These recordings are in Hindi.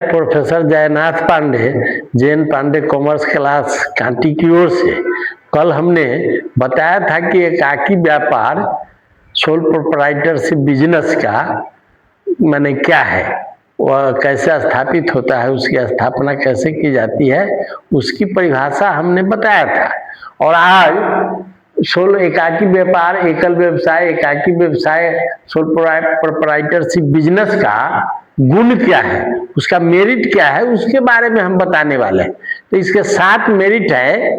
Professor Jaynath Pandey, Jain Pandey commerce class Kanti की ओर से कल हमने बताया था कि एकाकी व्यापार सोल प्रोप्राइटरशिप बिजनेस का माने क्या है, वह कैसे स्थापित होता है, उसकी स्थापना कैसे की जाती है, उसकी परिभाषा हमने बताया था। और आज सोल एकाकी व्यापार, एकल व्यवसाय, एकाकी व्यवसाय, सोल प्रोप्राइटरशिप बिजनेस का गुण क्या है, उसका मेरिट क्या है, उसके बारे में हम बताने वाले हैं। तो इसके 7 मेरिट है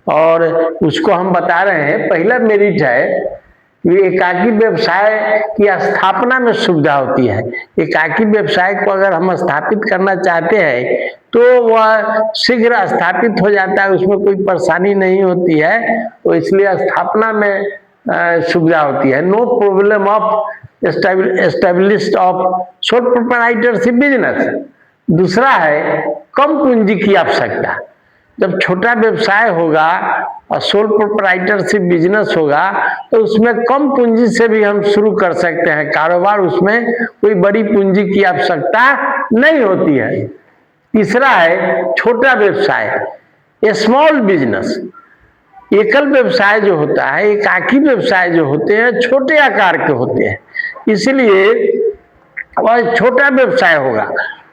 और उसको हम बता रहे हैं। पहला मेरिट है ये एकाकी व्यवसाय की स्थापना में सुविधा होती है। एकाकी व्यवसाय को अगर हम स्थापित करना चाहते हैं तो वह शीघ्र स्थापित हो जाता है, उसमें कोई परेशानी नहीं होती है, तो इसलिए स्थापना में सुविधा होती है। No problem of established of sole proprietorship business. दूसरा है कम पूंजी की आवश्यकता। जब छोटा व्यवसाय होगा और सोल प्रोप्राइटरशिप बिजनेस होगा तो उसमें कम पूंजी से भी हम शुरू कर सकते हैं कारोबार, उसमें कोई बड़ी पूंजी की आवश्यकता नहीं होती है। तीसरा है छोटा व्यवसाय, स्मॉल बिजनेस। एकल व्यवसाय जो होता है, एकाकी व्यवसाय जो होते हैं, छोटे आकार के होते हैं, इसलिए वह छोटा व्यवसाय होगा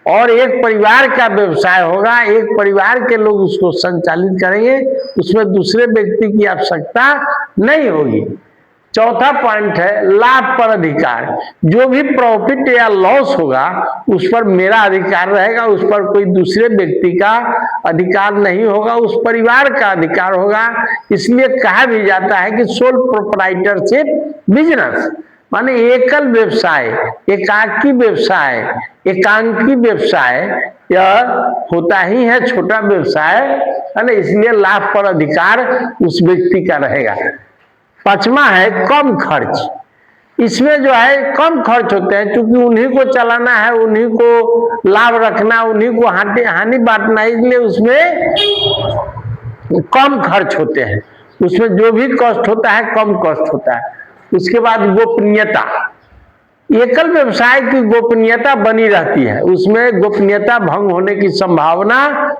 और एक परिवार का व्यवसाय होगा। एक परिवार के लोग उसको संचालित करेंगे, उसमें दूसरे व्यक्ति की आवश्यकता नहीं होगी। चौथा पॉइंट है लाभ पर अधिकार। जो भी प्रॉफिट या लॉस होगा उस पर मेरा अधिकार रहेगा, उस पर कोई दूसरे व्यक्ति का अधिकार नहीं होगा, उस परिवार का अधिकार होगा। इसलिए कहा भी जाता है कि सोल प्रोप्राइटरशिप बिजनेस माने एकल व्यवसाय, एकाकी व्यवसाय, एकांकी व्यवसाय यह होता ही है छोटा व्यवसाय है ना, इसलिए लाभ पर अधिकार उस व्यक्ति का रहेगा। पांचवा है कम खर्च। इसमें जो है कम खर्च होते हैं, क्योंकि उन्हीं को चलाना है, उन्हीं को लाभ रखना, उन्हीं को हानि बांटना, इसलिए उसमें कम खर्च होते हैं। उसमें जो भी कॉस्ट होता है कम कॉस्ट होता है। उसके बाद गोपनीयता। एकल व्यवसाय की गोपनीयता बनी रहती है, उसमें गोपनीयता भंग होने की संभावना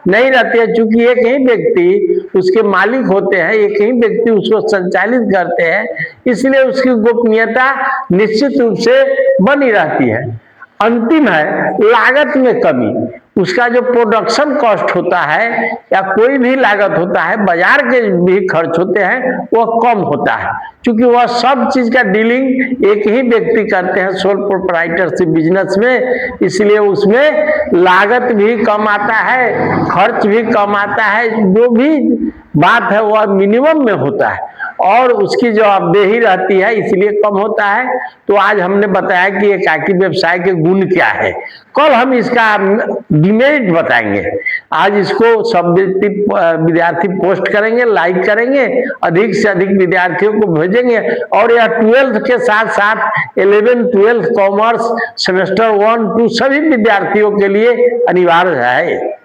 नहीं रहती है, क्योंकि एक ही व्यक्ति उसके मालिक होते हैं, एक ही व्यक्ति उसको संचालित करते हैं, इसलिए उसकी गोपनीयता निश्चित रूप से बनी रहती है। अंतिम है लागत में कमी। उसका जो प्रोडक्शन कॉस्ट होता है या कोई भी लागत होता है, बाजार के भी खर्च होते हैं, वह कम होता है, क्योंकि वह सब चीज का डीलिंग एक ही व्यक्ति करते हैं सोल प्रोप्राइटरशिप बिजनेस में, इसलिए उसमें लागत भी कम आता है, खर्च भी कम आता है, जो भी बात है वह मिनिमम में होता है और उसकी जवाबदेही रहती है, इसलिए कम होता है। तो आज हमने बताया कि एकाकी व्यवसाय के गुण क्या है, कल हम इसका डिमेरिट बताएंगे। आज इसको सब विद्यार्थी पोस्ट करेंगे, लाइक करेंगे, अधिक से अधिक विद्यार्थियों को भेजेंगे और यह 12th के साथ साथ 11th 12th कॉमर्स सेमेस्टर 1 2 सभी विद्यार्थियों के लिए अनिवार्य है।